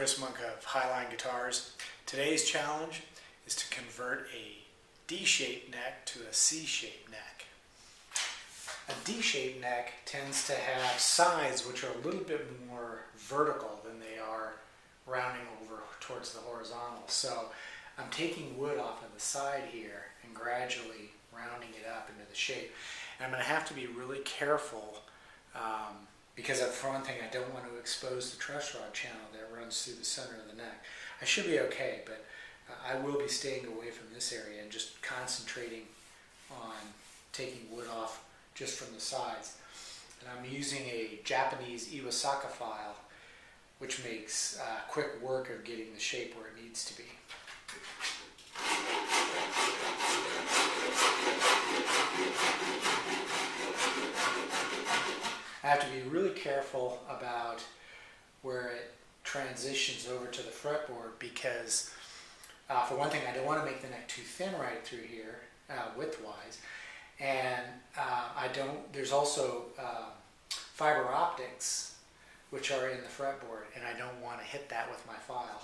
Chris Monk of Highline Guitars. Today's challenge is to convert a D-shaped neck to a C-shaped neck. A D-shaped neck tends to have sides which are a little bit more vertical than they are rounding over towards the horizontal. So I'm taking wood off of the side here and gradually rounding it up into the shape. And I'm going to have to be really careful because for one thing I don't want to expose the truss rod channel that runs through the center of the neck. I should be okay, but I will be staying away from this area and just concentrating on taking wood off just from the sides. And I'm using a Japanese Iwasaka file, which makes quick work of getting the shape where it needs to be. I have to be really careful about where it transitions over to the fretboard because, for one thing, I don't want to make the neck too thin right through here, widthwise, and there's also fiber optics which are in the fretboard, and I don't want to hit that with my file.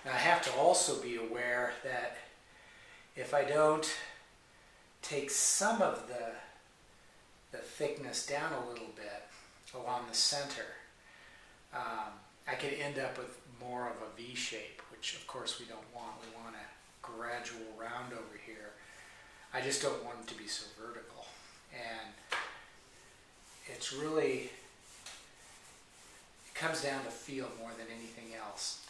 Now I have to also be aware that if I don't take some of the thickness down a little bit along the center, I could end up with more of a V shape, which of course we don't want. We want a gradual round over here. I just don't want it to be so vertical. And it comes down to feel more than anything else.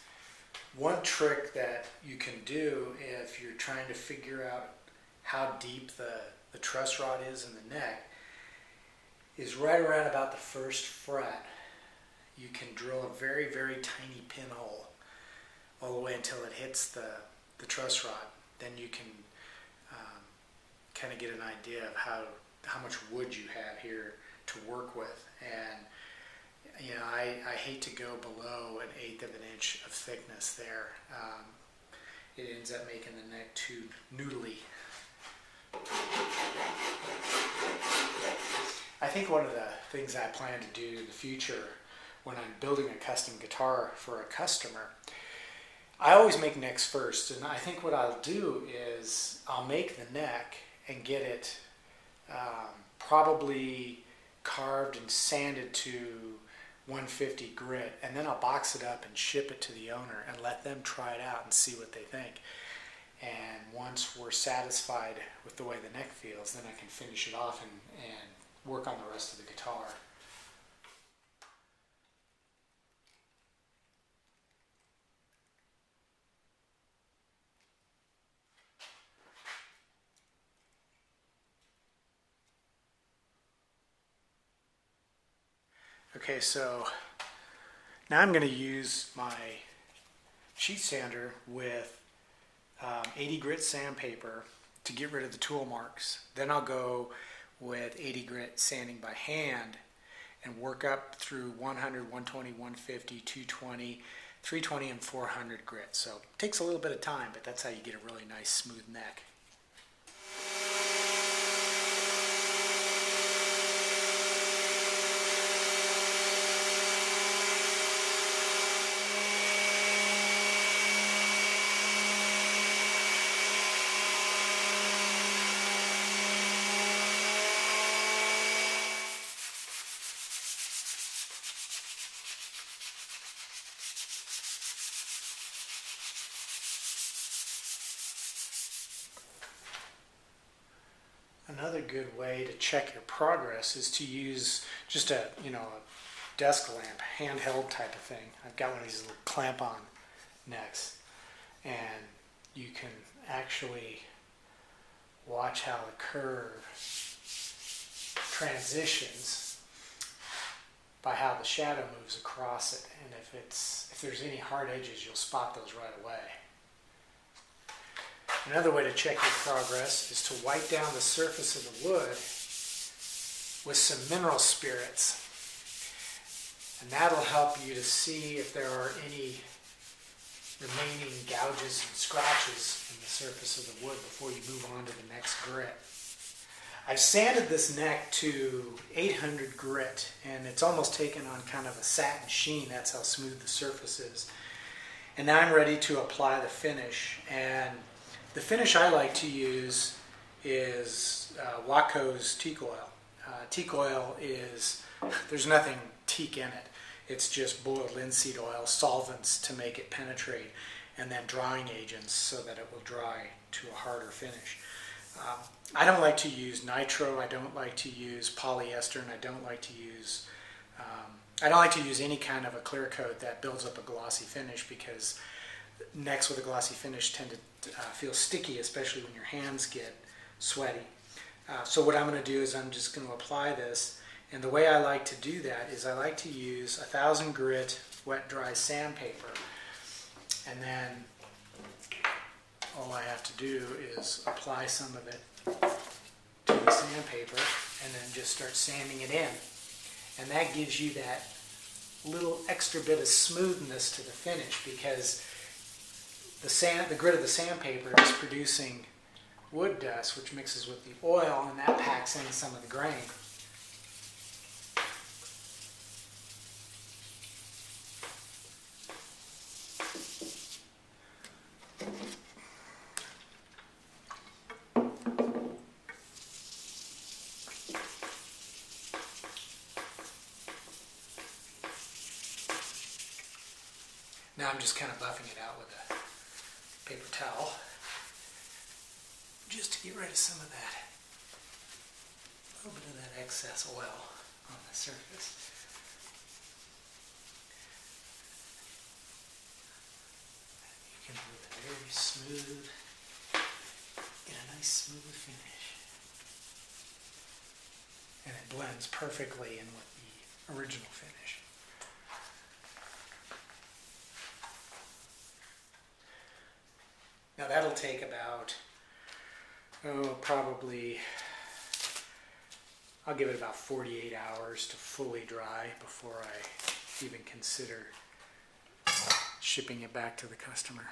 One trick that you can do if you're trying to figure out how deep the truss rod is in the neck is right around about the first fret. You can drill a very, very tiny pinhole all the way until it hits the truss rod. Then you can kind of get an idea of how much wood you have here to work with. And you know, I hate to go below 1/8 of an inch of thickness there. It ends up making the neck too noodly. I think one of the things I plan to do in the future when I'm building a custom guitar for a customer, I always make necks first, and I think what I'll do is I'll make the neck and get it probably carved and sanded to 150 grit, and then I'll box it up and ship it to the owner and let them try it out and see what they think. And once we're satisfied with the way the neck feels, then I can finish it off and work on the rest of the guitar. Okay, so now I'm going to use my sheet sander with 80 grit sandpaper to get rid of the tool marks. Then I'll go with 80 grit sanding by hand and work up through 100, 120, 150, 220, 320, and 400 grit. So it takes a little bit of time, but that's how you get a really nice smooth neck. Another good way to check your progress is to use just a desk lamp, handheld type of thing. I've got one of these little clamp-on necks, and you can actually watch how the curve transitions by how the shadow moves across it. And if there's any hard edges, you'll spot those right away. Another way to check your progress is to wipe down the surface of the wood with some mineral spirits. And that'll help you to see if there are any remaining gouges and scratches in the surface of the wood before you move on to the next grit. I've sanded this neck to 800 grit, and it's almost taken on kind of a satin sheen. That's how smooth the surface is. And now I'm ready to apply the finish. And the finish I like to use is Waco's teak oil. Teak oil is, there's nothing teak in it. It's just boiled linseed oil, solvents to make it penetrate, and then drying agents so that it will dry to a harder finish. I don't like to use nitro, I don't like to use polyester, and I don't like to use any kind of a clear coat that builds up a glossy finish, because necks with a glossy finish tend to feel sticky, especially when your hands get sweaty. So what I'm going to do is I'm just going to apply this, and the way I like to do that is I like to use 1000 grit wet dry sandpaper, and then all I have to do is apply some of it to the sandpaper and then just start sanding it in. And that gives you that little extra bit of smoothness to the finish, because the grit of the sandpaper is producing wood dust, which mixes with the oil, and that packs in some of the grain. Now I'm just kind of buffing it out with a paper towel, just to get rid of some of that, a little bit of that excess oil on the surface. You can do it very smooth, get a nice smooth finish. And it blends perfectly in with the original finish. Now that'll take about, I'll give it about 48 hours to fully dry before I even consider shipping it back to the customer.